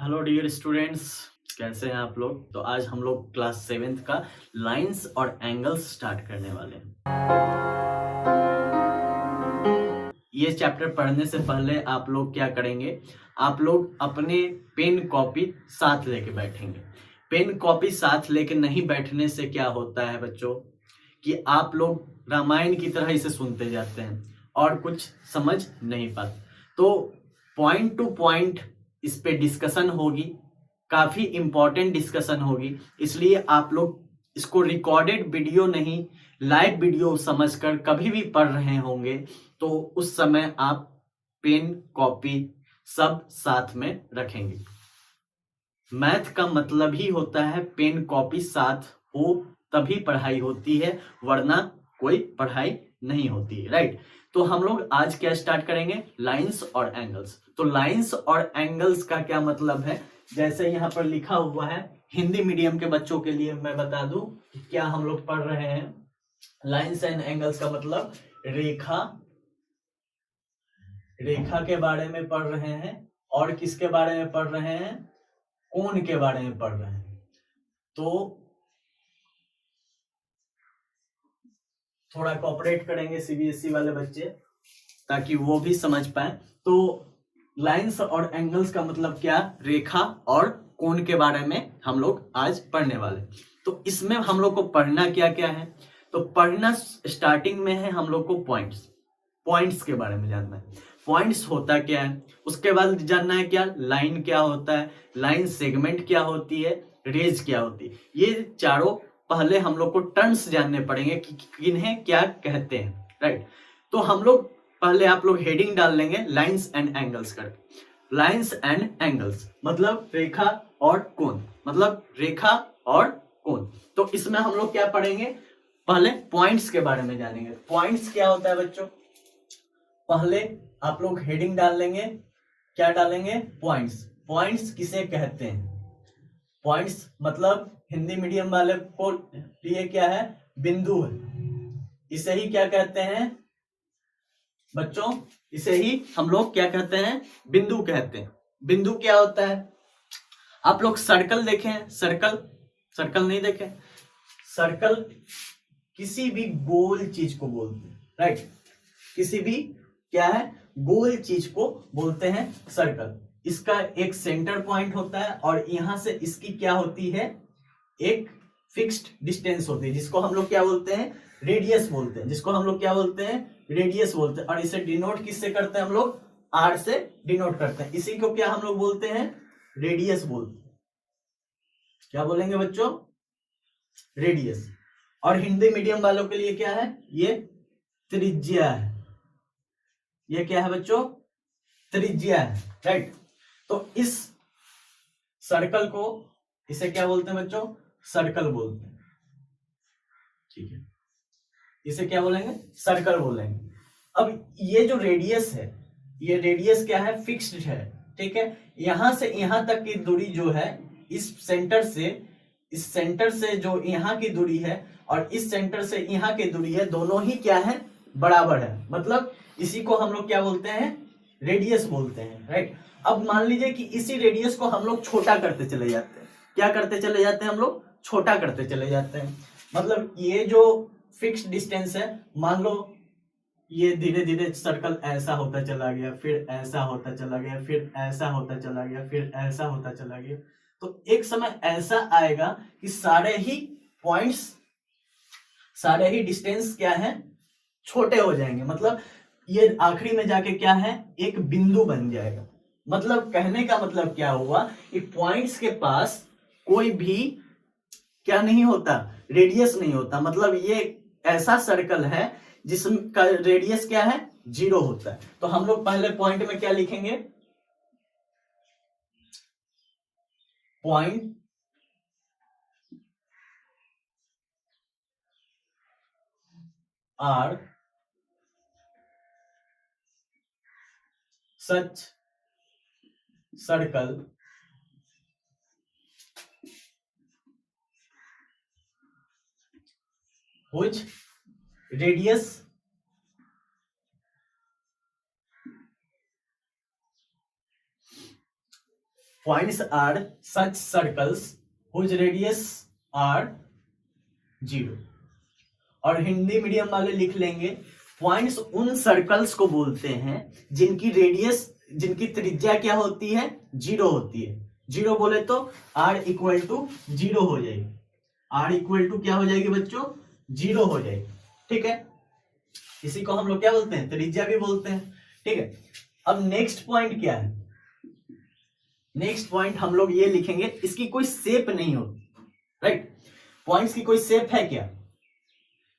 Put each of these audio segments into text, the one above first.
Hello dear students, कैसे हैं आप लोग। तो आज हम लोग क्लास 7th का लाइंस और एंगल्स स्टार्ट करने वाले हैं। ये चैप्टर पढ़ने से पहले आप लोग क्या करेंगे, आप लोग अपने पेन कॉपी साथ लेके बैठेंगे। पेन कॉपी साथ लेके नहीं बैठने से क्या होता है बच्चों कि आप लोग रामायण की तरह इसे सुनते जाते हैं और कुछ समझ नहीं पाते। तो पॉइंट टू पॉइंट इस पे डिस्कशन होगी, काफी इंपॉर्टेंट डिस्कशन होगी। इसलिए आप लोग इसको रिकॉर्डेड वीडियो नहीं, लाइव वीडियो समझकर कभी भी पढ़ रहे होंगे तो उस समय आप पेन कॉपी सब साथ में रखेंगे। मैथ का मतलब ही होता है पेन कॉपी साथ हो तभी पढ़ाई होती है, वरना कोई पढ़ाई नहीं होती है, राइट। तो हम लोग आज क्या स्टार्ट करेंगे, लाइंस और एंगल्स। तो लाइंस और एंगल्स का क्या मतलब है, जैसे यहाँ पर लिखा हुआ है, हिंदी मीडियम के बच्चों के लिए मैं बता दूं क्या हम लोग पढ़ रहे हैं। लाइंस एंड एंगल्स का मतलब रेखा, रेखा के बारे में पढ़ रहे हैं और किसके बारे में पढ़ रहे हैं, कोण के बारे में पढ़ रहे हैं। तो थोड़ा कोऑपरेट करेंगे सीबीएसई वाले बच्चे ताकि वो भी समझ पाए। तो लाइंस और एंगल्स का मतलब क्या, रेखा और कोण के बारे में हम लोग आज पढ़ने वाले। तो इसमें हम लोग को पढ़ना क्या क्या है, तो पढ़ना स्टार्टिंग में है हम लोग को पॉइंट्स, पॉइंट्स के बारे में जानना है। पॉइंट्स होता क्या है, उसके बाद जानना है क्या लाइन क्या होता है, लाइन सेगमेंट क्या होती है, रेज क्या होती है। ये चारों पहले हम लोग को टर्म्स जानने पड़ेंगे कि किन्हें क्या कहते हैं, राइट। तो हम लोग पहले आप लोग हेडिंग डाल लेंगे लाइंस एंड एंगल्स करके। लाइंस एंड एंगल्स मतलब रेखा और कोण, मतलब रेखा और कोण। तो इसमें हम लोग क्या पढ़ेंगे, पहले पॉइंट्स के बारे में जानेंगे। पॉइंट्स क्या होता है बच्चों, पहले आप लोग हेडिंग डाल लेंगे, क्या डालेंगे, पॉइंट्स। पॉइंट्स किसे कहते हैं, पॉइंट्स मतलब हिंदी मीडियम वाले को लिए क्या है, बिंदु है। इसे ही क्या कहते हैं बच्चों, इसे ही हम लोग क्या कहते हैं, बिंदु कहते हैं। बिंदु क्या होता है, आप लोग सर्कल देखे हैं, सर्कल, सर्कल नहीं देखे, सर्कल किसी भी गोल चीज को बोलते हैं, राइट। किसी भी क्या है, गोल चीज को बोलते हैं सर्कल। इसका एक सेंटर पॉइंट होता है और यहां से इसकी क्या होती है, एक फिक्स्ड डिस्टेंस होती है जिसको हम लोग क्या बोलते हैं, रेडियस बोलते हैं, जिसको हम लोग क्या बोलते हैं, रेडियस बोलते हैं। और इसे डिनोट किससे करते हैं हम लोग, आर से डिनोट करते हैं। इसी को क्या हम लोग बोलते हैं, रेडियस बोलते हैं। क्या बोलेंगे बच्चों, रेडियस। और हिंदी मीडियम वालों के लिए क्या है, ये त्रिज्या है। ये क्या है बच्चों, त्रिज्या है, राइट। तो इस सर्कल को, इसे क्या बोलते हैं बच्चों, सर्कल बोलते हैं, ठीक है। इसे क्या बोलेंगे, सर्कल बोलेंगे। अब ये जो रेडियस है, ये रेडियस क्या है, फिक्स्ड है, ठीक है। यहां से यहां तक की दूरी जो है, इस सेंटर से, इस सेंटर से जो यहां की दूरी है और इस सेंटर से यहां की दूरी है, दोनों ही क्या है, बराबर है। मतलब इसी को हम लोग क्या बोलते हैं, रेडियस बोलते हैं, राइट। अब मान लीजिए कि इसी रेडियस को हम लोग छोटा करते चले जाते हैं। क्या करते चले जाते हैं हम लोग, छोटा करते चले जाते हैं। मतलब ये जो फिक्स्ड डिस्टेंस है, मान लो ये धीरे धीरे सर्कल ऐसा होता चला गया, फिर ऐसा होता चला गया, फिर ऐसा होता चला गया, फिर ऐसा होता चला गया। तो एक समय ऐसा आएगा कि सारे ही पॉइंट्स, सारे ही डिस्टेंस क्या है, छोटे हो जाएंगे। मतलब ये आखिरी में जाके क्या है, एक बिंदु बन जाएगा। मतलब कहने का मतलब क्या हुआ कि पॉइंट्स के पास कोई भी क्या नहीं होता, रेडियस नहीं होता। मतलब ये ऐसा सर्कल है जिसका रेडियस क्या है, 0 होता है। तो हम लोग पहले पॉइंट में क्या लिखेंगे, point are such circle which radius points are such circles whose radius are 0। और हिंदी मीडियम वाले लिख लेंगे पॉइंट्स उन सर्कल्स को बोलते हैं जिनकी रेडियस, जिनकी त्रिज्या क्या होती है, 0 होती है। 0 बोले तो r इक्वल टू 0 हो जाएगी। r इक्वल टू क्या हो जाएगी बच्चों, 0 हो जाएगी। ठीक है, इसी को हम लोग क्या बोलते हैं, त्रिज्या भी बोलते हैं। ठीक है, अब नेक्स्ट पॉइंट क्या है, नेक्स्ट पॉइंट हम लोग ये लिखेंगे, इसकी कोई शेप नहीं होती। राइट, पॉइंट्स की कोई शेप है क्या,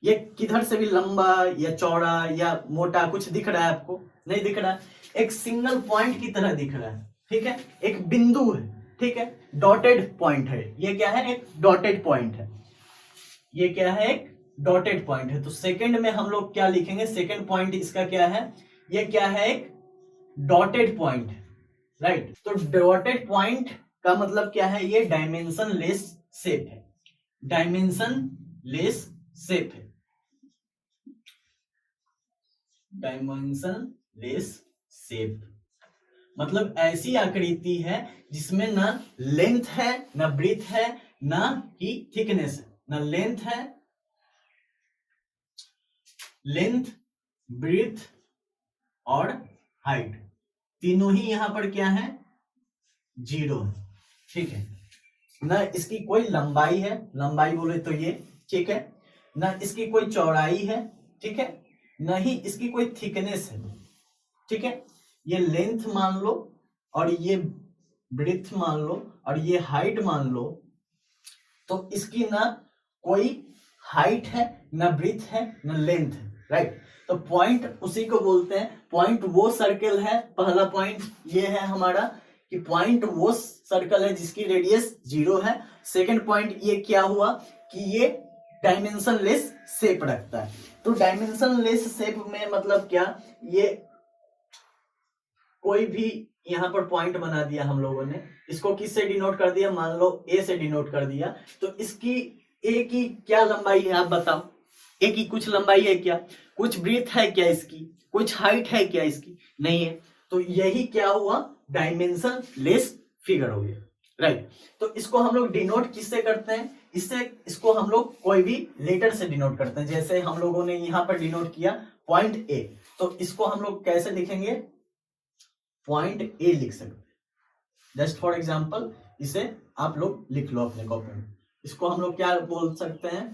ये किधर से भी लंबा या चौड़ा या मोटा कुछ दिख रहा है आपको, नहीं दिख रहा है, एक सिंगल पॉइंट की तरह दिख रहा है। ठीक है, एक बिंदु है। ठीक है, डॉटेड पॉइंट है, ये क्या है, एक डॉटेड पॉइंट है। ये क्या है, एक डॉटेड पॉइंट है। तो सेकंड में हम लोग क्या लिखेंगे, सेकंड पॉइंट इसका क्या है, ये क्या है, एक डॉटेड पॉइंट। राइट, तो डॉटेड पॉइंट का मतलब क्या है, ये डायमेंशन लेस शेप है, डायमेंशन लेस शेप है, डायमेंशन लेस शेप मतलब ऐसी आकृति है जिसमें ना लेंथ है, ना ब्रीथ है, ना ही थिकनेस है। ना लेंथ है, लेंथ, ब्रीथ और हाइट, तीनों ही यहां पर क्या है, 0 है। ठीक है, ना इसकी कोई लंबाई है, लंबाई बोले तो ये, ठीक है, ना इसकी कोई चौड़ाई है, ठीक है, ना ही इसकी कोई थिकनेस है। ठीक है, ये लेंथ मान लो और ये ब्रीथ मान लो और ये हाइट मान लो, तो इसकी ना कोई हाइट है, ना ब्रीथ है, ना लेंथ है। राइट, तो पॉइंट उसी को बोलते हैं, पॉइंट वो सर्कल है, पहला पॉइंट ये है हमारा कि पॉइंट वो सर्कल है जिसकी रेडियस 0 है। सेकंड पॉइंट ये क्या हुआ कि ये डायमेंशन लेस शेप रखता है। तो डायमेंशन लेस शेप में मतलब क्या, ये कोई भी यहां पर पॉइंट बना दिया हम लोगों ने, इसको किससे डिनोट कर दिया, मान लो ए से डिनोट कर दिया, तो इसकी ए की क्या लंबाई है आप बताओ, ए की कुछ लंबाई है क्या, कुछ ब्रीथ है क्या इसकी, कुछ हाइट है क्या इसकी, नहीं है। तो यही क्या हुआ, डायमेंशन लेस फिगर हो गया। राइट, तो इसको हम लोग डिनोट किससे करते हैं, इसको हम लोग कोई भी लेटर से डिनोट करते हैं। जैसे हम लोगों ने यहां पर डिनोट किया पॉइंट ए, तो इसको हम लोग कैसे लिखेंगे, पॉइंट ए लिख सकते हैं। जस्ट फॉर एग्जाम्पल इसे आप लोग लिख लो अपने कॉपी में, इसको हम लोग क्या बोल सकते हैं,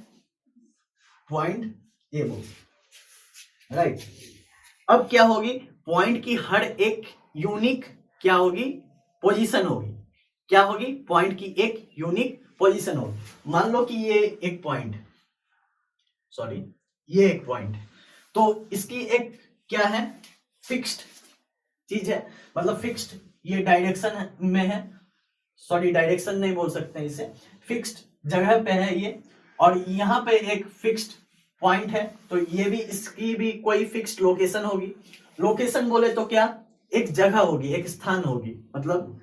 पॉइंट ए बोल सकते हैं। राइट, अब क्या होगी, पॉइंट की हर एक यूनिक क्या होगी, पोजीशन होगी। क्या होगी, पॉइंट की एक यूनिक पोजीशन होगी। मान लो कि ये एक पॉइंट, सॉरी ये एक पॉइंट, तो इसकी एक क्या है, फिक्स्ड चीज है, मतलब फिक्स्ड ये डायरेक्शन में है, सॉरी डायरेक्शन नहीं बोल सकते इसे, फिक्स्ड जगह पे है ये, और यहाँ पे एक फिक्स्ड पॉइंट है, तो ये भी, इसकी भी कोई फिक्स्ड लोकेशन होगी। लोकेशन बोले तो क्या, एक जगह होगी, एक स्थान होगी। मतलब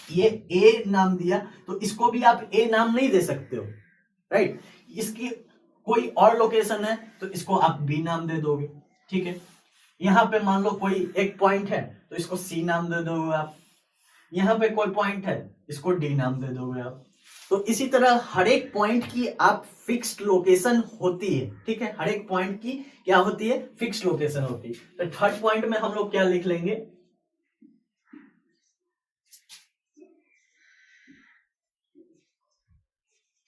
ये ए नाम दिया तो इसको भी आप ए नाम नहीं दे सकते हो। राइट, इसकी कोई और लोकेशन है तो इसको आप बी नाम दे दोगे। ठीक है, यहाँ पे मान लो कोई एक पॉइंट है तो इसको सी नाम दे दोगे आप, यहाँ पे कोई पॉइंट है इसको डी नाम दे दोगे आप। तो इसी तरह हर एक पॉइंट की आप फिक्स्ड लोकेशन होती है। ठीक है, हर एक पॉइंट की क्या होती है, फिक्स्ड लोकेशन होती है। तो थर्ड पॉइंट में हम लोग क्या लिख लेंगे,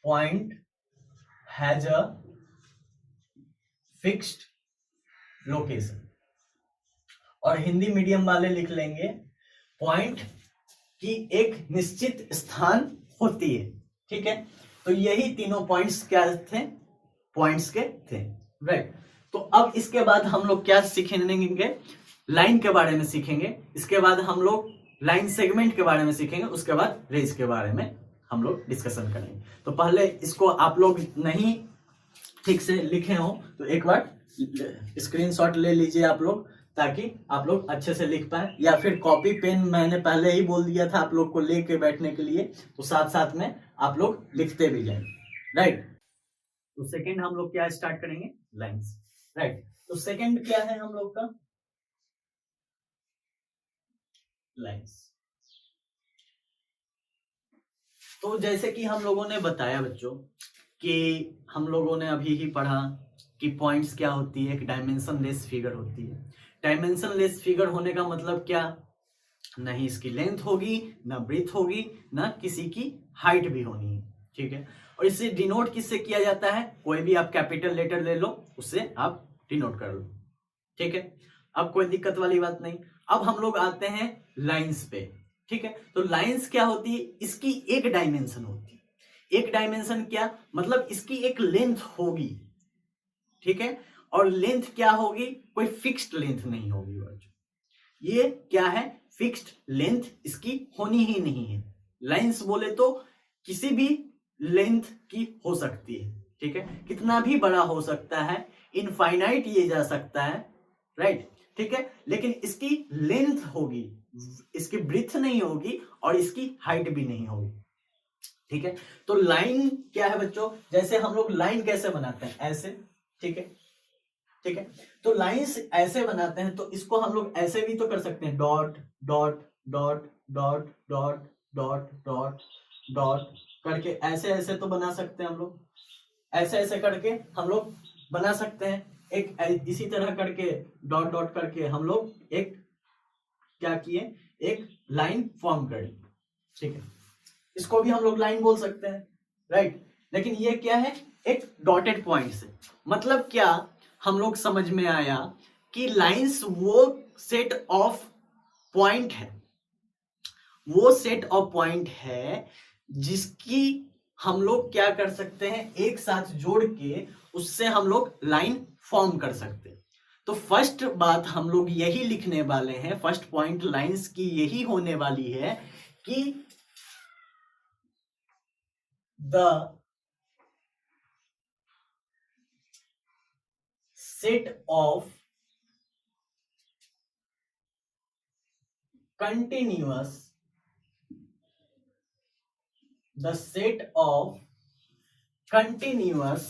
point has a fixed location, और हिंदी मीडियम वाले लिख लेंगे पॉइंट की एक निश्चित स्थान होती है। ठीक है, तो यही तीनों पॉइंट्स क्या थे, पॉइंट्स के थे। राइट, तो अब इसके बाद हम लोग क्या सीखेंगे, लाइन के बारे में सीखेंगे, इसके बाद हम लोग लाइन सेगमेंट के बारे में सीखेंगे, उसके बाद रेस के बारे में हम लोग डिस्कशन करेंगे। तो पहले इसको आप लोग नहीं ठीक से लिखे हो तो एक बार स्क्रीनशॉट ले लीजिए आप लोग, ताकि आप लोग अच्छे से लिख पाए, या फिर कॉपी पेन मैंने पहले ही बोल दिया था आप लोग को लेके बैठने के लिए, तो साथ साथ में आप लोग लिखते भी जाएं। राइट, तो सेकंड हम लोग क्या स्टार्ट करेंगे, लाइंस। राइट, तो सेकंड क्या है हम लोग का, लाइंस। तो जैसे कि हम लोगों ने बताया बच्चों कि हम लोगों ने अभी ही पढ़ा कि पॉइंट्स क्या होती है, एक डायमेंशन लेस फिगर होती है। डायमेंशन लेस फिगर होने का मतलब क्या, नहीं इसकी लेंथ होगी, ना ब्रीथ होगी, ना किसी की हाइट भी होनी है, ठीक है। और इसे डिनोट किससे किया जाता है, कोई भी आप कैपिटल लेटर ले लो, उससे आप डिनोट कर लो, ठीक है। अब कोई दिक्कत वाली बात नहीं। अब हम लोग आते हैं लाइंस पे, ठीक है। तो लाइंस क्या होती है, इसकी एक डायमेंशन होती है। एक डायमेंशन क्या मतलब, इसकी एक लेंथ होगी, ठीक है। और लेंथ क्या होगी, कोई फिक्स्ड लेंथ नहीं होगी बच्चों। ये क्या है, फिक्स्ड लेंथ इसकी होनी ही नहीं है। लाइंस बोले तो किसी भी लेंथ की हो सकती है, ठीक है। कितना भी बड़ा हो सकता है, इनफाइनाइट ये जा सकता है, राइट, ठीक है। लेकिन इसकी लेंथ होगी, इसकी ब्रीथ नहीं होगी और इसकी हाइट भी नहीं होगी, ठीक है। तो लाइन क्या है बच्चों, जैसे हम लोग लाइन कैसे बनाते हैं, ऐसे, ठीक है, ठीक है। तो लाइंस ऐसे बनाते हैं, तो इसको हम लोग ऐसे भी तो कर सकते हैं, dot dot dot dot dot dot dot dot करके ऐसे ऐसे तो बना सकते हैं हम लोग, ऐसे ऐसे करके हम लोग बना सकते हैं। एक इसी तरह करके डॉट डॉट करके हम लोग एक क्या किए, एक लाइन फॉर्म करी, ठीक है। इसको भी हम लोग लाइन बोल सकते हैं, राइट। लेकिन ये क्या है, एक डॉटेड पॉइंट से, मतलब क्या, हम लोग समझ में आया कि लाइंस वो सेट ऑफ पॉइंट है, वो सेट ऑफ पॉइंट है जिसकी हम लोग क्या कर सकते हैं, एक साथ जोड़ के उससे हम लोग लाइन फॉर्म कर सकते हैं। तो फर्स्ट बात हम लोग यही लिखने वाले हैं, फर्स्ट पॉइंट लाइंस की यही होने वाली है कि the set of continuous the set of continuous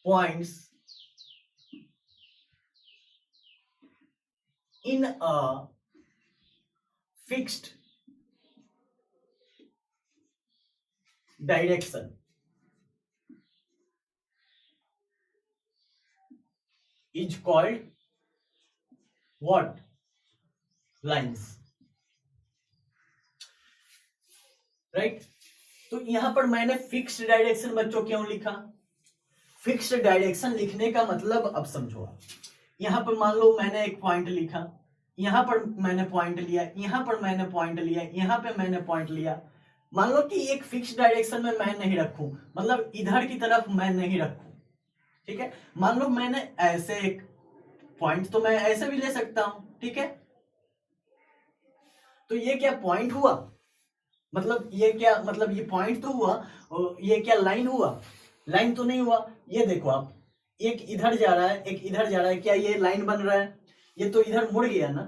points in a fixed direction is called what, lines, right. तो यहां पर मैंने फिक्स्ड डायरेक्शन बच्चों क्यों लिखा, फिक्स्ड डायरेक्शन लिखने का मतलब अब समझो आप, यहां पर मान लो मैंने एक पॉइंट लिखा, यहां पर मैंने पॉइंट लिया, यहां पर मैंने पॉइंट लिया, यहां पे मैंने पॉइंट लिया। मान लो कि एक फिक्स्ड डायरेक्शन में मैं नहीं रखूं, मतलब इधर की तरफ मैं नहीं रखूं, ठीक है। मान लो मैंने ऐसे एक पॉइंट, तो मैं ऐसे भी ले सकता हूं, ठीक है। तो ये क्या पॉइंट हुआ, मतलब ये क्या, मतलब ये पॉइंट तो हुआ, और ये क्या लाइन हुआ, लाइन तो नहीं हुआ। ये देखो आप, एक इधर जा रहा है, एक इधर जा रहा है, क्या ये लाइन बन रहा है, ये तो इधर मुड़ गया ना।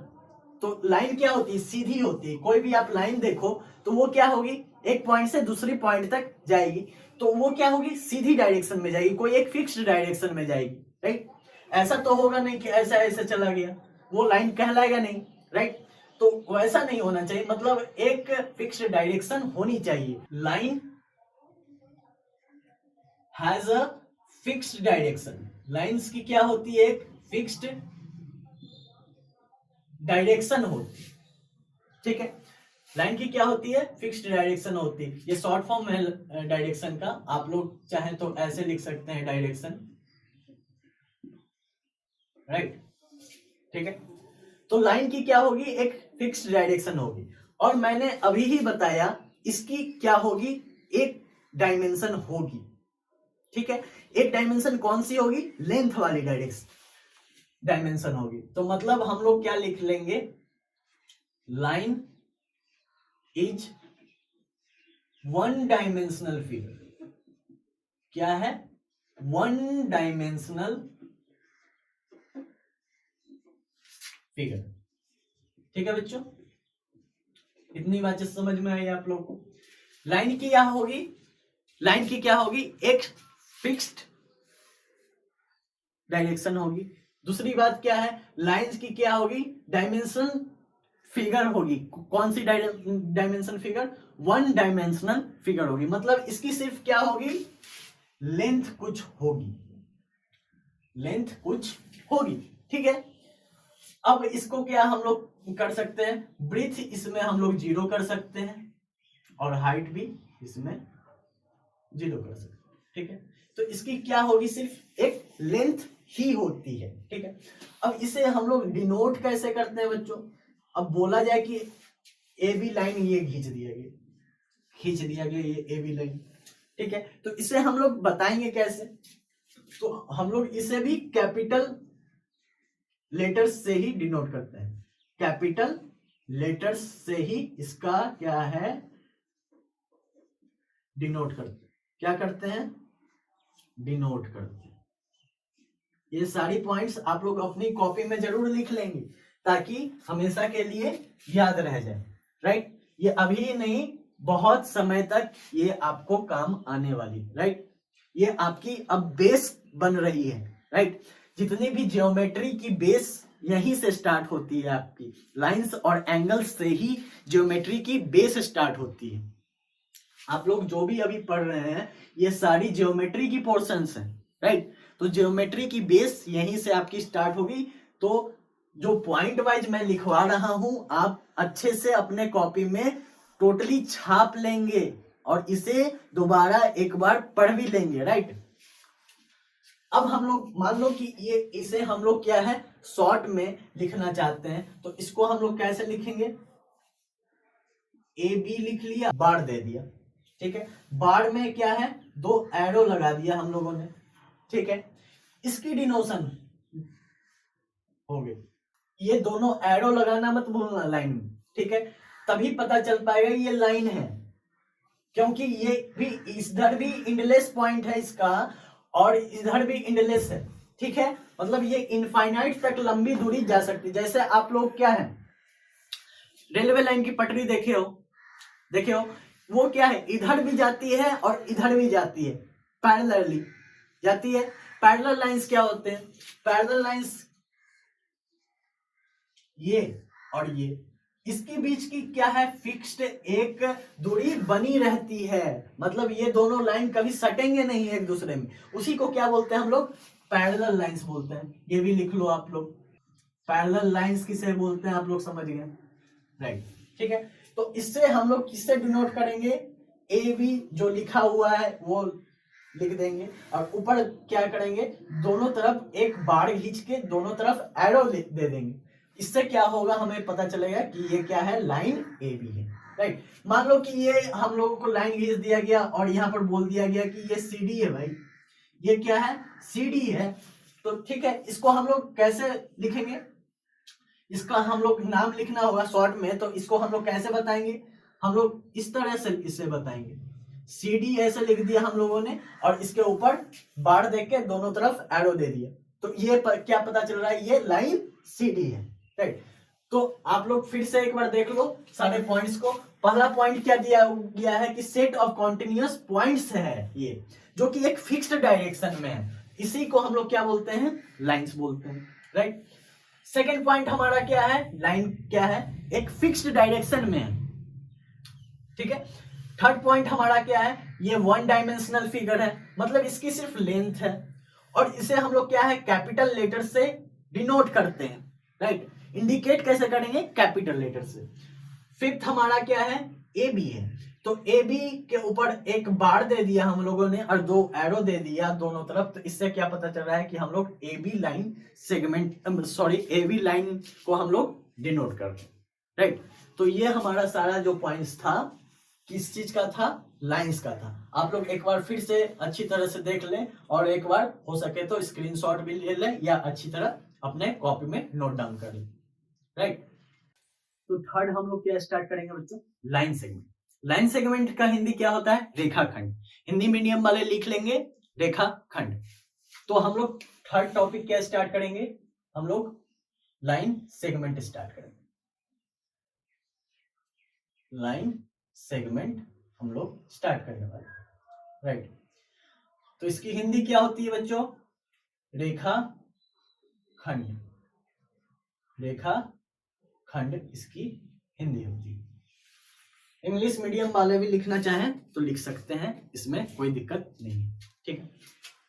तो लाइन क्या होती है, सीधी होती है। कोई भी आप लाइन देखो तो वो क्या होगी, एक पॉइंट से दूसरी पॉइंट तक जाएगी, तो वो क्या होगी, सीधी डायरेक्शन में जाएगी, कोई एक फिक्स्ड डायरेक्शन में जाएगी, राइट। ऐसा तो होगा नहीं कि ऐसा ऐसा चला गया, वो लाइन कहलाएगा नहीं, राइट। तो वैसा नहीं होना चाहिए, मतलब एक फिक्स्ड डायरेक्शन होनी चाहिए। Line has a fixed direction, lines की क्या होती है, एक फिक्स्ड डायरेक्शन होती है, ठीक है। लाइन की क्या होती है, फिक्स्ड डायरेक्शन होती है। ये शॉर्ट फॉर्म है डायरेक्शन का, आप लोग चाहे तो ऐसे लिख सकते हैं डायरेक्शन, राइट, ठीक है। तो लाइन की क्या होगी, एक फिक्स्ड डायरेक्शन होगी। और मैंने अभी ही बताया इसकी क्या होगी, एक डायमेंशन होगी, ठीक है। एक डायमेंशन कौन सी होगी, लेंथ वाली डायमेंशन होगी। तो मतलब हम लोग क्या लिख लेंगे, line is one dimensional figure, क्या है, वन डायमेंशनल फिगर, ठीक है बच्चों। इतनी बातें समझ में आई आप लोग को। लाइन की क्या होगी, लाइन की क्या होगी, एक फिक्स्ड डायरेक्शन होगी। दूसरी बात क्या है, लाइंस की क्या होगी, डायमेंशन फिगर होगी। कौन सी dimension figure? One dimensional figure होगी। मतलब इसकी सिर्फ क्या होगी? लेंथ कुछ होगी, लेंथ कुछ होगी। ठीक है, अब इसको क्या हम लोग कर सकते हैं? ब्रीथ इसमें हम लोग 0 कर सकते हैं और हाइट भी इसमें 0 कर सकते हैं। ठीक है, तो इसकी क्या होगी? सिर्फ एक लेंथ ही होती है। ठीक है, अब इसे हम लोग डिनोट कैसे करते हैं बच्चों? अब बोला जाए कि ए बी लाइन ये खींच दिया गया ये ए बी लाइन। ठीक है, तो इसे हम लोग बताएंगे कैसे? तो हम लोग इसे भी कैपिटल लेटर्स से ही डिनोट करते हैं। कैपिटल लेटर्स से ही इसका क्या है? डिनोट करते हैं। क्या करते हैं? डिनोट करते हैं। ये सारी पॉइंट्स आप लोग अपनी कॉपी में जरूर लिख लेंगे ताकि हमेशा के लिए याद रह जाए। राइट, ये अभी नहीं, बहुत समय तक ये आपको काम आने वाली। राइट, ये आपकी अब बेस बन रही है। राइट, जितनी भी ज्योमेट्री की बेस यहीं से स्टार्ट होती है। आपकी लाइंस और एंगल्स से ही ज्योमेट्री की बेस स्टार्ट होती है। आप लोग जो भी अभी पढ़ रहे हैं ये सारी ज्योमेट्री की पोर्शंस हैं। राइट, तो ज्योमेट्री की बेस यहीं से आपकी स्टार्ट होगी। तो जो पॉइंट वाइज मैं लिखवा रहा हूं आप अच्छे से अपने कॉपी में टोटली छाप लेंगे और इसे दोबारा एक बार पढ़ भी लेंगे। राइट, अब हम लोग मान लो कि ये इसे हम लोग क्या है शॉर्ट में लिखना चाहते हैं, तो इसको हम लोग कैसे लिखेंगे? ए बी लिख लिया, बार दे दिया। ठीक है, बार में क्या है? 2 एरो लगा दिया हम लोगों ने। ठीक है, इसकी डिनोशन हो गई। ये दोनों एरो लगाना मत भूलना लाइन में। ठीक है, तभी पता चल पाएगा ये लाइन है, क्योंकि ये भी इधर भी इंडलेस पॉइंट है इसका और इधर भी इंडलेस है। ठीक है, मतलब ये इनफाइनाइट तक लंबी दूरी जा सकती है। जैसे आप लोग क्या है रेलवे लाइन की पटरी देखे हो, वो क्या है इधर भी जाती है और इधर भी जाती है, पैरेलली जाती है। पैरेलल लाइंस क्या होते हैं? पैरेलल लाइंस ये और ये, इसके बीच की क्या है फिक्स्ड एक दूरी बनी रहती है। मतलब ये दोनों लाइन कभी सटेंगे नहीं एक दूसरे में। उसी को क्या बोलते हैं हम लोग? पैरेलल लाइंस बोलते हैं। ये भी लिख लो आप लोग, पैरेलल लाइंस किसे बोलते हैं आप लोग समझ गए। राइट, ठीक है, तो इससे हम लोग किससे डिनोट करेंगे? ए बी जो लिखा हुआ है वो लिख देंगे और ऊपर क्या करेंगे? दोनों तरफ एक बार खींच के दोनों तरफ एरो दे देंगे। इससे क्या होगा हमें पता चलेगा कि ये क्या है? लाइन ए बी है। राइट, मान लो कि ये हम लोगों को लाइन खींच दिया गया और यहाँ पर बोल दिया गया कि ये सी डी है। भाई ये क्या है? सी डी है। तो ठीक है, इसको हम लोग कैसे लिखेंगे? इसका हम लोग नाम लिखना होगा शॉर्ट में, तो इसको हम लोग कैसे बताएंगे? हम लोग इस तरह से इसे बताएंगे, सी डी ऐसे लिख दिया हम लोगों ने और इसके ऊपर बार देख के दोनों तरफ एरो दे दिया। तो ये क्या पता चल रहा है? ये लाइन सी डी है। राइट, तो आप लोग फिर से एक बार देख लो सारे पॉइंट्स को। पहला पॉइंट क्या दिया गया है कि सेट ऑफ कॉन्टिन्यूअस पॉइंट्स है ये, जो कि एक फिक्स्ड डायरेक्शन में है। इसी को हम लोग क्या बोलते हैं? लाइंस बोलते हैं। राइट, सेकेंड पॉइंट हमारा क्या है? लाइन क्या है? एक फिक्स्ड डायरेक्शन में है। ठीक है, थर्ड पॉइंट हमारा क्या है? ये वन डायमेंशनल फिगर है, मतलब इसकी सिर्फ लेंथ है और इसे हम लोग क्या है कैपिटल लेटर से डिनोट करते हैं। राइट, इंडिकेट कैसे करेंगे? कैपिटल लेटर से। फिफ्थ हमारा क्या है? ए बी है, तो ए बी के ऊपर एक बार दे दिया हम लोगों ने और 2 एरो दे दिया दोनों तरफ। तो इससे क्या पता चल रहा है कि हम लोग A B line segment A B line को हम लोग डिनोट करते हैं। राइट, तो ये हमारा सारा जो पॉइंट्स था किस चीज का था? लाइंस का था। आप लोग एक बार फिर से अच्छी तरह से देख लें और एक बार हो सके तो स्क्रीनशॉट भी ले लें या अच्छी तरह अपने कॉपी में नोट डाउन कर लें। राइट, तो थर्ड हम लोग क्या स्टार्ट करेंगे बच्चों? Line segment. लाइन सेगमेंट का हिंदी क्या होता है? रेखाखंड। हिंदी मीडियम वाले लिख लेंगे रेखाखंड। तो हम लोग थर्ड टॉपिक क्या स्टार्ट करेंगे? हम लोग लाइन सेगमेंट स्टार्ट करेंगे। लाइन सेगमेंट हम लोग स्टार्ट करने वाले। राइट, तो इसकी हिंदी क्या होती है बच्चों? रेखा खंड। रेखा खंड इसकी हिंदी होती है। इंग्लिश मीडियम वाले भी लिखना चाहें तो लिख सकते हैं, इसमें कोई दिक्कत नहीं है। ठीक है,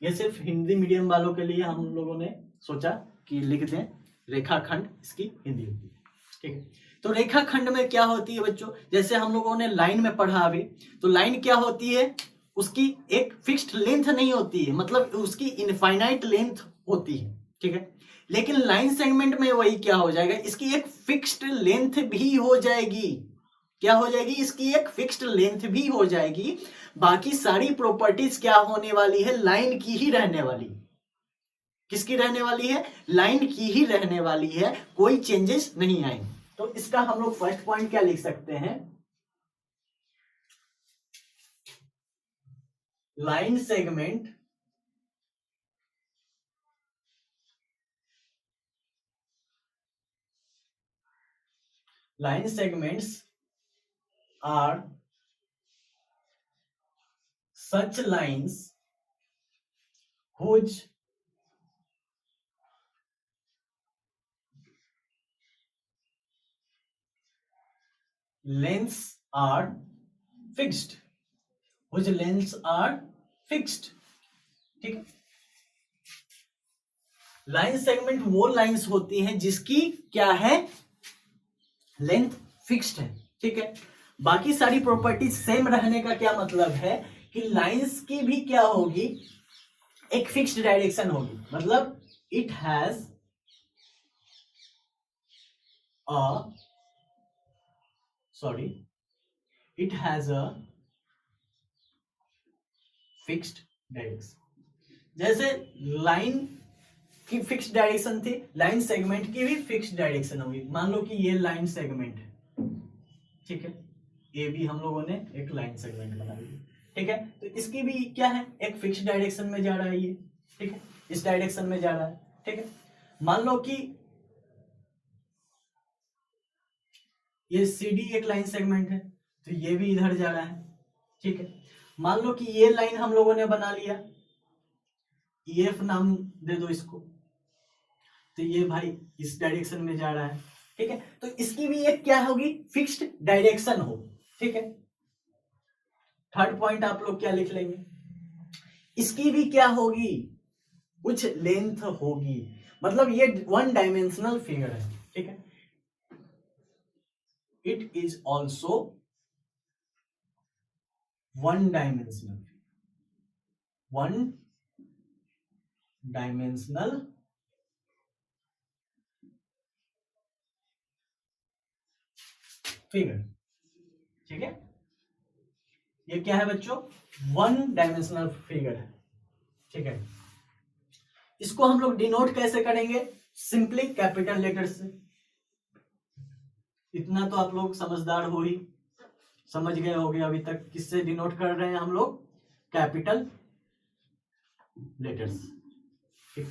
ये सिर्फ हिंदी मीडियम वालों के लिए हम लोगों ने सोचा कि लिख दें रेखाखंड इसकी हिंदी होती है। ठीक है, तो रेखाखंड में क्या होती है बच्चों, जैसे हम लोगों ने लाइन में पढ़ा अभी, तो लाइन क्या होती है, उसकी एक फिक्स्ड लेंथ नहीं होती है, मतलब उसकी इनफाइनाइट लेंथ होती है। ठीक है, लेकिन लाइन सेगमेंट में वही क्या हो जाएगा, इसकी एक फिक्स्ड लेंथ भी हो जाएगी। क्या हो जाएगी, इसकी एक फिक्स्ड लेंथ भी हो जाएगी। बाकी सारी प्रॉपर्टीज क्या होने वाली है, लाइन की ही रहने वाली। किसकी रहने वाली है, लाइन की ही रहने वाली है, कोई चेंजेस नहीं आएंगे। तो इसका हम लोग फर्स्ट पॉइंट क्या लिख सकते हैं, line segment line segments are such lines whose lengths are fixed, whose lengths are fixed। ठीक है, लाइन सेगमेंट वो लाइंस होती हैं जिसकी क्या है, लेंथ फिक्स्ड है। ठीक है, बाकी सारी प्रॉपर्टीज सेम रहने का क्या मतलब है कि लाइंस की भी क्या होगी, एक फिक्स्ड डायरेक्शन होगी, मतलब it has it has a fixed direction. जैसे लाइन की फिक्स्ड डायरेक्शन थी, लाइन सेगमेंट की भी फिक्स्ड डायरेक्शन होगी। मान लो कि ये लाइन सेगमेंट है, ठीक है, ये भी हम लोगों ने एक लाइन सेगमेंट बना लिया। ठीक है, तो इसकी भी क्या है, एक फिक्स्ड डायरेक्शन में जा रहा है ये। ठीक है, इस डायरेक्शन में जा रहा है। ठीक है, मान लो कि ये CD एक लाइन सेगमेंट है, तो ये भी इधर जा रहा है। ठीक है, मान लो कि ये लाइन हम लोगों ने बना लिया, EF नाम दे दो इसको, तो ये भाई इस डायरेक्शन में जा रहा है। ठीक है, तो इसकी भी एक क्या होगी, फिक्स्ड डायरेक्शन हो। ठीक है, थर्ड पॉइंट आप लोग क्या लिख लेंगे, इसकी भी क्या होगी, कुछ लेंथ होगी, मतलब ये वन डायमेंशनल फिगर है। ठीक है, it is also one dimensional figure. ठीक है, ये क्या है बच्चों, वन डायमेंशनल फिगर है। ठीक है, इसको हम लोग डिनोट कैसे करेंगे, सिंपली कैपिटल लेटर से। इतना तो आप लोग समझदार हो ही, समझ गए होंगे अभी तक किससे डिनोट कर रहे हैं हम लोग, कैपिटल लेटर्स। ठीक,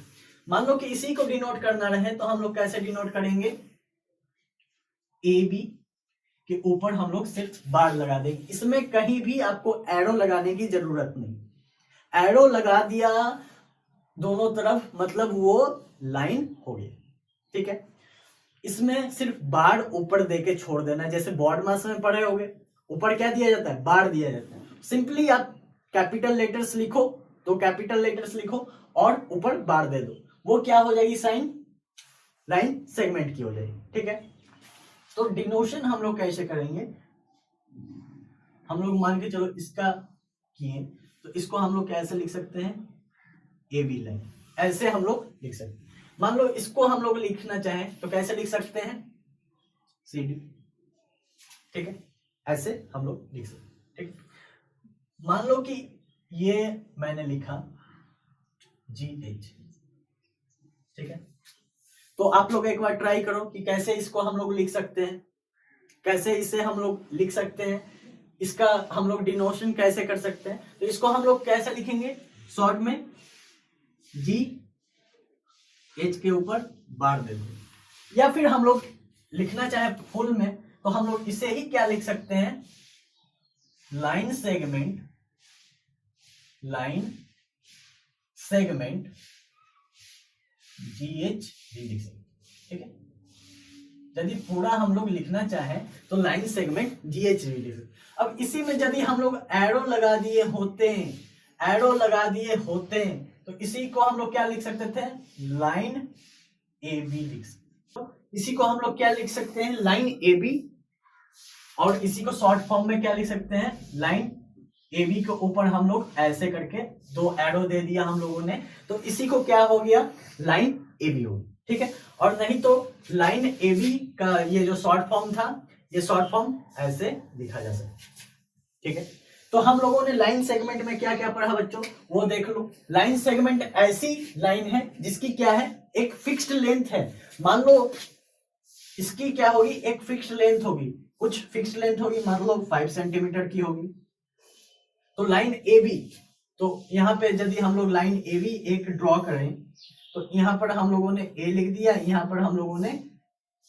मान लो कि इसी को डिनोट करना रहे तो हम लोग कैसे डिनोट करेंगे, AB के ऊपर हम लोग सिर्फ बार लगा देंगे, इसमें कहीं भी आपको एरो लगाने की जरूरत नहीं। एरो लगा दिया दोनों तरफ, मतलब वो लाइन हो गई। ठीक है, इसमें सिर्फ बार ऊपर देके छोड़ देना, जैसे बोर्ड मास में पढ़े होगे, ऊपर क्या दिया जाता है, बार दिया जाता है। सिंपली आप कैपिटल लेटर्स लिखो तो कैपिटल लेटर्स लिखो और ऊपर बार दे दो, वो क्या हो जाएगी, साइन लाइन सेगमेंट की हो जाएगी। ठीक है, तो डिनोशन हम लोग कैसे करेंगे, हम लोग मान के चलो इसका किए, तो इसको हम लोग कैसे लिख सकते हैं, AB लाइन, ऐसे हम लोग लिख सकते हैं। मान लो इसको हम लोग लिखना चाहें तो कैसे लिख सकते हैं, CD। ठीक है, ऐसे हम लोग लिख सकते हैं। ठीक, मान लो कि ये मैंने लिखा GH। ठीक है, तो आप लोग एक बार ट्राई करो कि कैसे इसको हम लोग लिख सकते हैं, कैसे इसे हम लोग लिख सकते हैं, इसका हम लोग डिनोशन कैसे कर सकते हैं। तो इसको हम लोग कैसे लिखेंगे, शॉर्ट में GH के ऊपर बार दे दो, या फिर हम लोग लिखना चाहे फुल में तो हम लोग इसे ही क्या लिख सकते हैं, लाइन सेगमेंट GH भी लिख सकते हैं। ठीक है, यदि पूरा हम लोग लिखना चाहें तो लाइन सेगमेंट GH रेडियस। अब इसी में यदि हम लोग एरो लगा दिए होते तो इसी को हम लोग क्या लिख सकते थे, लाइन AB लिख सकते। इसी को हम लोग क्या लिख सकते हैं, लाइन AB, और इसी को शॉर्ट फॉर्म में क्या लिख सकते हैं, लाइन AB के ऊपर हम लोग ऐसे करके 2 एरो दे दिया हम लोगों ने, तो इसी को क्या हो गया, लाइन AB हो, ठीक है। और नहीं तो लाइन AB का ये जो शॉर्ट फॉर्म था, ये शॉर्ट फॉर्म ऐसे लिखा जा सकता है, ठीक है। तो हम लोगों ने लाइन सेगमेंट में क्या क्या पढ़ा बच्चों, वो देख लो। लाइन सेगमेंट ऐसी लाइन है जिसकी क्या है, एक फिक्स्ड लेंथ है। मान लो इसकी क्या होगी, एक फिक्स्ड लेंथ होगी, कुछ फिक्स्ड लेंथ होगी, मान लो 5 सेंटीमीटर की होगी। तो लाइन AB, तो यहाँ पे यदि हम लोग लाइन AB एक ड्रॉ करें तो यहाँ पर हम लोगों ने A लिख दिया, यहाँ पर हम लोगों ने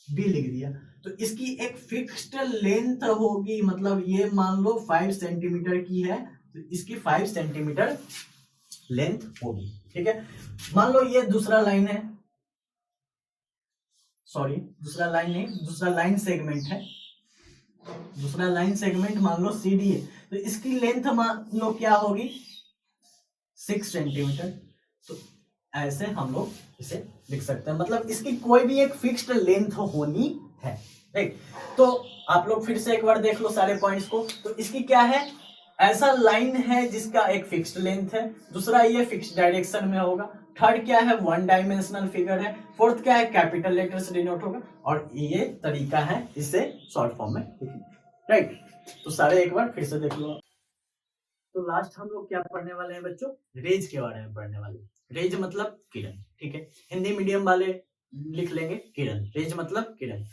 B लिख दिया, तो इसकी एक फिक्स्ड लेंथ होगी, मतलब ये मान लो 5 सेंटीमीटर की है, तो इसकी 5 सेंटीमीटर लेंथ होगी, ठीक है। मान लो ये दूसरा लाइन है, सॉरी दूसरा लाइन नहीं, दूसरा लाइन सेगमेंट है, दूसरा लाइन सेगमेंट मान लो CD है, तो इसकी लेंथ मान लो क्या होगी, 6 सेंटीमीटर। तो ऐसे हम लोग इसे लिख सकते हैं, मतलब इसकी कोई भी एक फिक्स्ड लेंथ होनी है, राइट। तो आप लोग फिर से एक बार देख लो सारे पॉइंट्स को। तो इसकी क्या है, ऐसा लाइन है जिसका एक फिक्स्ड लेंथ है, दूसरा ये फिक्स्ड डायरेक्शन में होगा, थर्ड क्या है, 1 डायमेंशनल फिगर है, फोर्थ क्या है, कैपिटल लेटर से डिनोट होगा, और ये तरीका है इसे शॉर्ट फॉर्म में लिखने, राइट। तो सारे एक बार फिर से देख लो। तो लास्ट हम लोग क्या पढ़ने वाले हैं बच्चों, रेज के बारे में पढ़ने वाले। रेज मतलब किरण, ठीक है, हिंदी मीडियम वाले लिख लेंगे किरण, रेज मतलब किरण।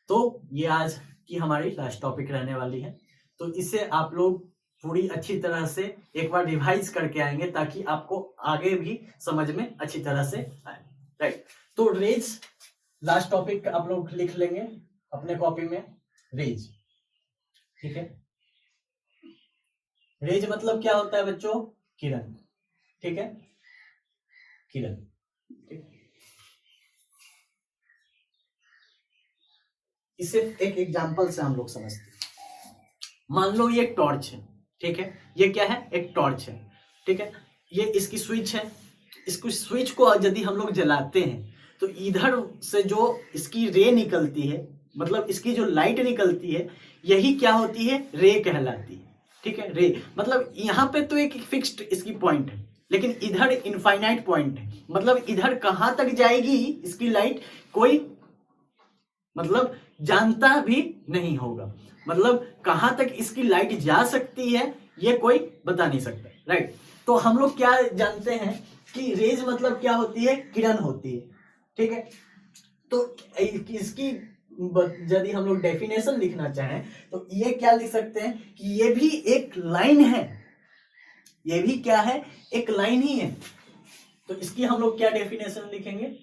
तो ये आज की हमारी लास्ट टॉपिक रहने वाली है, तो इसे आप लोग पूरी अच्छी तरह से एक बार रिवाइज करके आएंगे ताकि आपको आगे भी समझ में अच्छी तरह से आए, राइट। तो रेज लास्ट टॉपिक आप लोग लिख लेंगे अपने कॉपी में, रेज, ठीक है। रेज मतलब क्या होता है बच्चों, किरण, ठीक है, किरण, ठीक। इसे एक एग्जांपल से हम लोग समझते हैं। मान लो ये टॉर्च है, ठीक है, ये क्या है, एक टॉर्च है, ठीक है, ये इसकी स्विच है। इसको स्विच को यदि हम लोग जलाते हैं तो इधर से जो इसकी रे निकलती है, मतलब इसकी जो लाइट निकलती है, यही क्या होती है, रे कहलाती है, ठीक है। रे मतलब यहाँ पे तो एक फिक्स्ड इसकी पॉइंट है, लेकिन इधर इनफाइनाइट पॉइंट है, मतलब इधर कहां तक जाएगी इसकी लाइट कोई मतलब जानता भी नहीं होगा, मतलब कहां तक इसकी लाइट जा सकती है ये कोई बता नहीं सकता, राइट। तो हम लोग क्या जानते हैं कि रेज मतलब क्या होती है, किरण होती है, ठीक है। तो इसकी यदि हम लोग डेफिनेशन लिखना चाहें तो ये क्या लिख सकते हैं कि ये भी एक लाइन है, ये भी क्या है, एक लाइन ही है। तो इसकी हम लोग क्या डेफिनेशन लिखेंगे,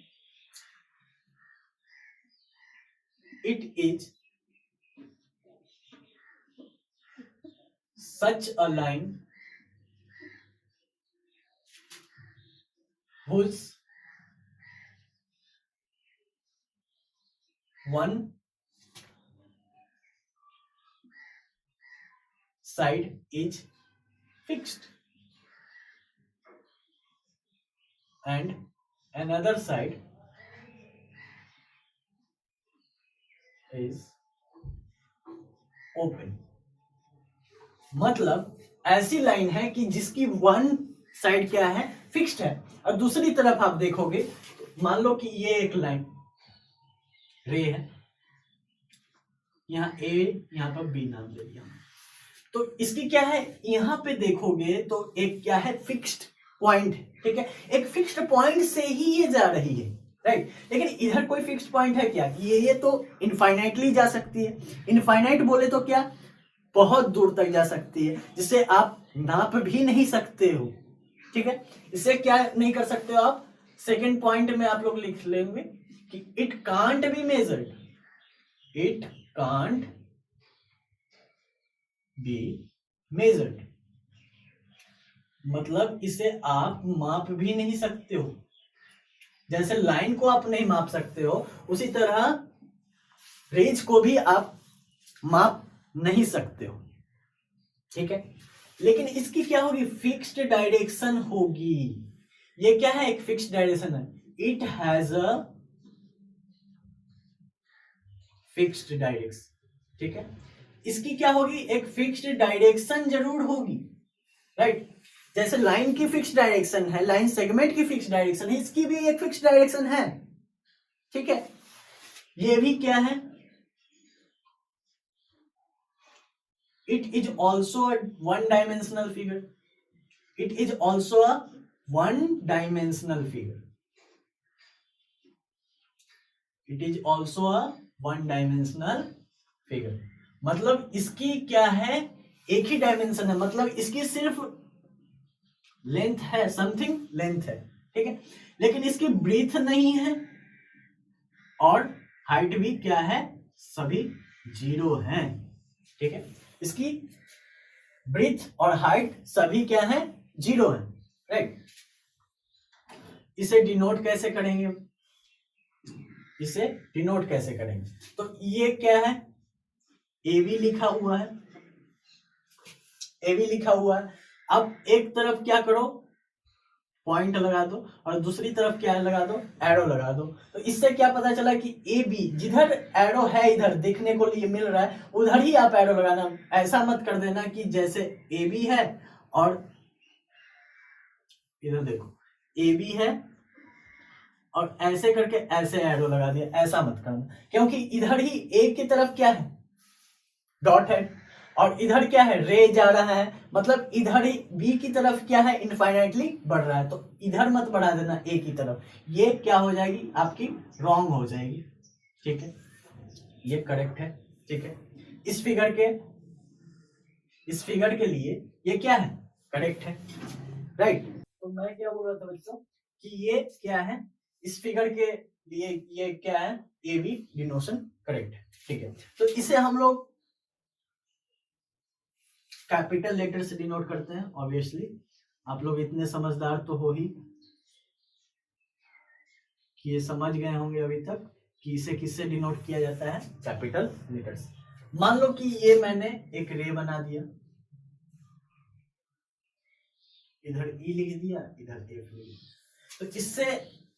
it is such a line whose one side is fixed and another side is open। मतलब ऐसी लाइन है कि जिसकी वन साइड क्या है, फिक्स्ड है, और दूसरी तरफ आप देखोगे, मान लो कि ये एक लाइन रे है, यहाँ ए, यहाँ पर बी नाम दे दिया, तो इसकी क्या है, यहाँ पे देखोगे तो एक क्या है, फिक्स्ड पॉइंट, ठीक है, एक फिक्स्ड पॉइंट से ही ये जा रही है, राइट। लेकिन इधर कोई फिक्स्ड पॉइंट है क्या, ये तो इनफाइनाइटली जा सकती है। इनफाइनाइट बोले तो क्या, बहुत दूर तक जा सकती है, जिसे आप नाप भी नहीं सकते हो, ठीक है। इसे क्या नहीं कर सकते हो आप, सेकंड पॉइंट में आप लोग लिख लेंगे कि it can't be measured, it can't be measured, मतलब इसे आप माप भी नहीं सकते हो। जैसे लाइन को आप नहीं माप सकते हो, उसी तरह रेंज को भी आप माप नहीं सकते हो, ठीक है। लेकिन इसकी क्या होगी, फिक्स्ड डायरेक्शन होगी। ये क्या है, एक फिक्स्ड डायरेक्शन है, it has a fixed direction, ठीक है। इसकी क्या होगी, एक फिक्स्ड डायरेक्शन जरूर होगी, राइट। जैसे लाइन की फिक्स्ड डायरेक्शन है, लाइन सेगमेंट की फिक्स्ड डायरेक्शन है, इसकी भी एक फिक्स्ड डायरेक्शन है, ठीक है। ये भी क्या है, it is also a one dimensional figure, it is also a one dimensional figure, it is also a one dimensional figure. मतलब इसकी क्या है, एक ही डायमेंशन है, मतलब इसकी सिर्फ लेंथ है, समथिंग लेंथ है, ठीक है। लेकिन इसकी ब्रीथ नहीं है और हाइट भी क्या है, सभी 0 हैं, ठीक है। इसकी ब्रीथ और हाइट सभी क्या है, 0 है, राइट। इसे डिनोट कैसे करेंगे, इसे डिनोट कैसे करेंगे, तो ये क्या है, ए बी लिखा हुआ है, ए बी लिखा हुआ है। अब एक तरफ क्या करो, पॉइंट लगा दो और दूसरी तरफ क्या लगा दो, एरो लगा दो। तो इससे क्या पता चला कि ए बी, जिधर एरो है इधर देखने को लिए मिल रहा है, उधर ही आप एरो लगाना। ऐसा मत कर देना कि जैसे ए बी है और इधर देखो ए बी है और ऐसे करके ऐसे एरो लगा दिया, ऐसा मत करना, क्योंकि इधर ही ए की तरफ क्या है, डॉट है, और इधर क्या है, रे जा रहा है, मतलब इधर ही बी की तरफ क्या है, इनफाइनाइटली बढ़ रहा है। तो इधर मत बढ़ा देना ए की तरफ, ये क्या हो जाएगी आपकी, रॉन्ग हो जाएगी, ठीक है। ये करेक्ट है, ठीक है। इस फिगर के लिए ये क्या है, करेक्ट है, राइट। तो मैं क्या बोल रहा था बच्चों कि ये क्या है, इस फिगर के लिए ये क्या है, ए बी डिनोशन करेक्ट है, ठीक है। तो इसे हम लोग कैपिटल लेटर से डिनोट करते हैं। ऑब्वियसली आप लोग इतने समझदार तो हो ही कि ये समझ गए होंगे अभी तक कि इसे किससे डिनोट किया जाता है, कैपिटल लेटर से। मान लो कि ये मैंने एक रे बना दिया, इधर ई लिख दिया, इधर एफ लिख दिया। तो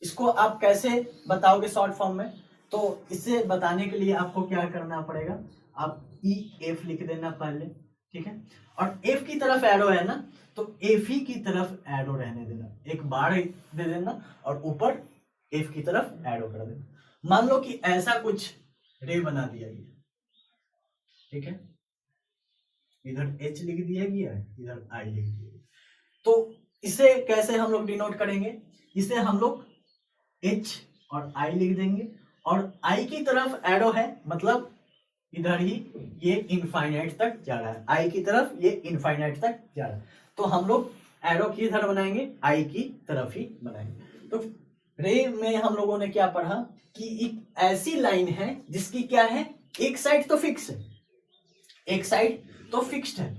इसको आप कैसे बताओगे शॉर्ट फॉर्म में, तो इसे बताने के लिए आपको क्या करना पड़ेगा, आप ई एफ लिख देना पहले, ठीक है। और एफ की तरफ एरो है ना, तो एफ ही की तरफ एरो रहने देना, एक बार दे देना और ऊपर एफ की तरफ एरो कर देना। मान लो कि ऐसा कुछ रे बना दिया गया, ठीक है। इधर एच लिख दिया गया, इधर आई लिख दिया गया। तो इसे कैसे हम लोग डिनोट करेंगे, इसे हम लोग एच और आई लिख देंगे, और आई की तरफ एरो है, मतलब इधर ही ये इनफाइनाइट तक जा रहा है, आई की तरफ ये इनफाइनाइट तक जा रहा है। तो हम लोग एरो की इधर बनाएंगे, आई की तरफ ही बनाएंगे। तो रे में हम लोगों ने क्या पढ़ा कि एक ऐसी लाइन है जिसकी क्या है, एक साइड तो फिक्स है, एक साइड तो फिक्स्ड है,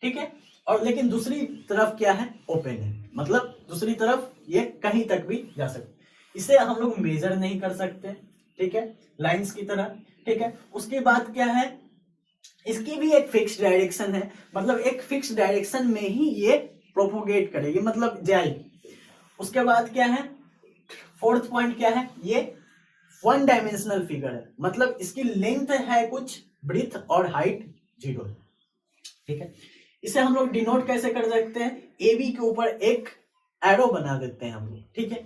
ठीक है, और लेकिन दूसरी तरफ क्या है, ओपन है, मतलब दूसरी तरफ ये कहीं तक भी जा सकते। इसे हम लोग मेजर नहीं कर सकते, ठीक है, लाइंस की तरह, ठीक है। उसके बाद क्या है, इसकी भी एक फिक्स डायरेक्शन है, मतलब एक फिक्स डायरेक्शन में ही ये प्रोपोगेट करेगी, मतलब जाएगी। उसके बाद क्या है, फोर्थ पॉइंट क्या है, ये वन डायमेंशनल फिगर है, मतलब इसकी लेंथ है कुछ, ब्रीथ और हाइट 0 है, ठीक है। इसे हम लोग डिनोट कैसे कर सकते हैं, ए बी के ऊपर एक एरो बना देते हैं हम लोग, ठीक है।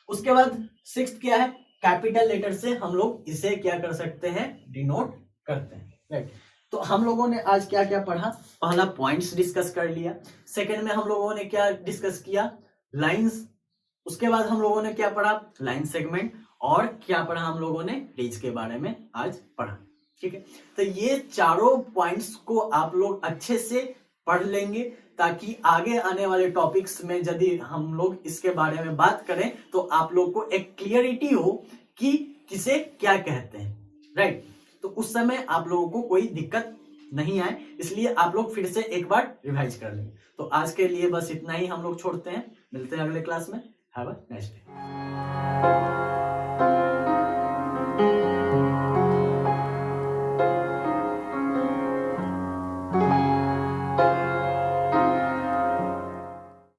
उसके बाद सिक्स्थ क्या है, कैपिटल लेटर से हम लोग इसे क्या कर सकते हैं, डिनोट करते हैं, राइट। तो हम लोगों ने आज क्या क्या पढ़ा, पहला पॉइंट्स डिस्कस कर लिया, सेकंड में हम लोगों ने क्या डिस्कस किया, लाइंस। उसके बाद हम लोगों ने क्या पढ़ा, लाइन सेगमेंट, और क्या पढ़ा हम लोगों ने, रेंज के बारे में आज पढ़ा, ठीक है। तो ये चारों पॉइंट्स को आप लोग अच्छे से पढ़ लेंगे, ताकि आगे आने वाले टॉपिक्स में यदि हम लोग इसके बारे में बात करें तो आप लोग को एक क्लियरिटी हो कि किसे क्या कहते हैं, राइट। तो उस समय आप लोगों को कोई दिक्कत नहीं आए, इसलिए आप लोग फिर से एक बार रिवाइज कर लेंगे। तो आज के लिए बस इतना ही हम लोग छोड़ते हैं, मिलते हैं अगले क्लास में। Have a nice day.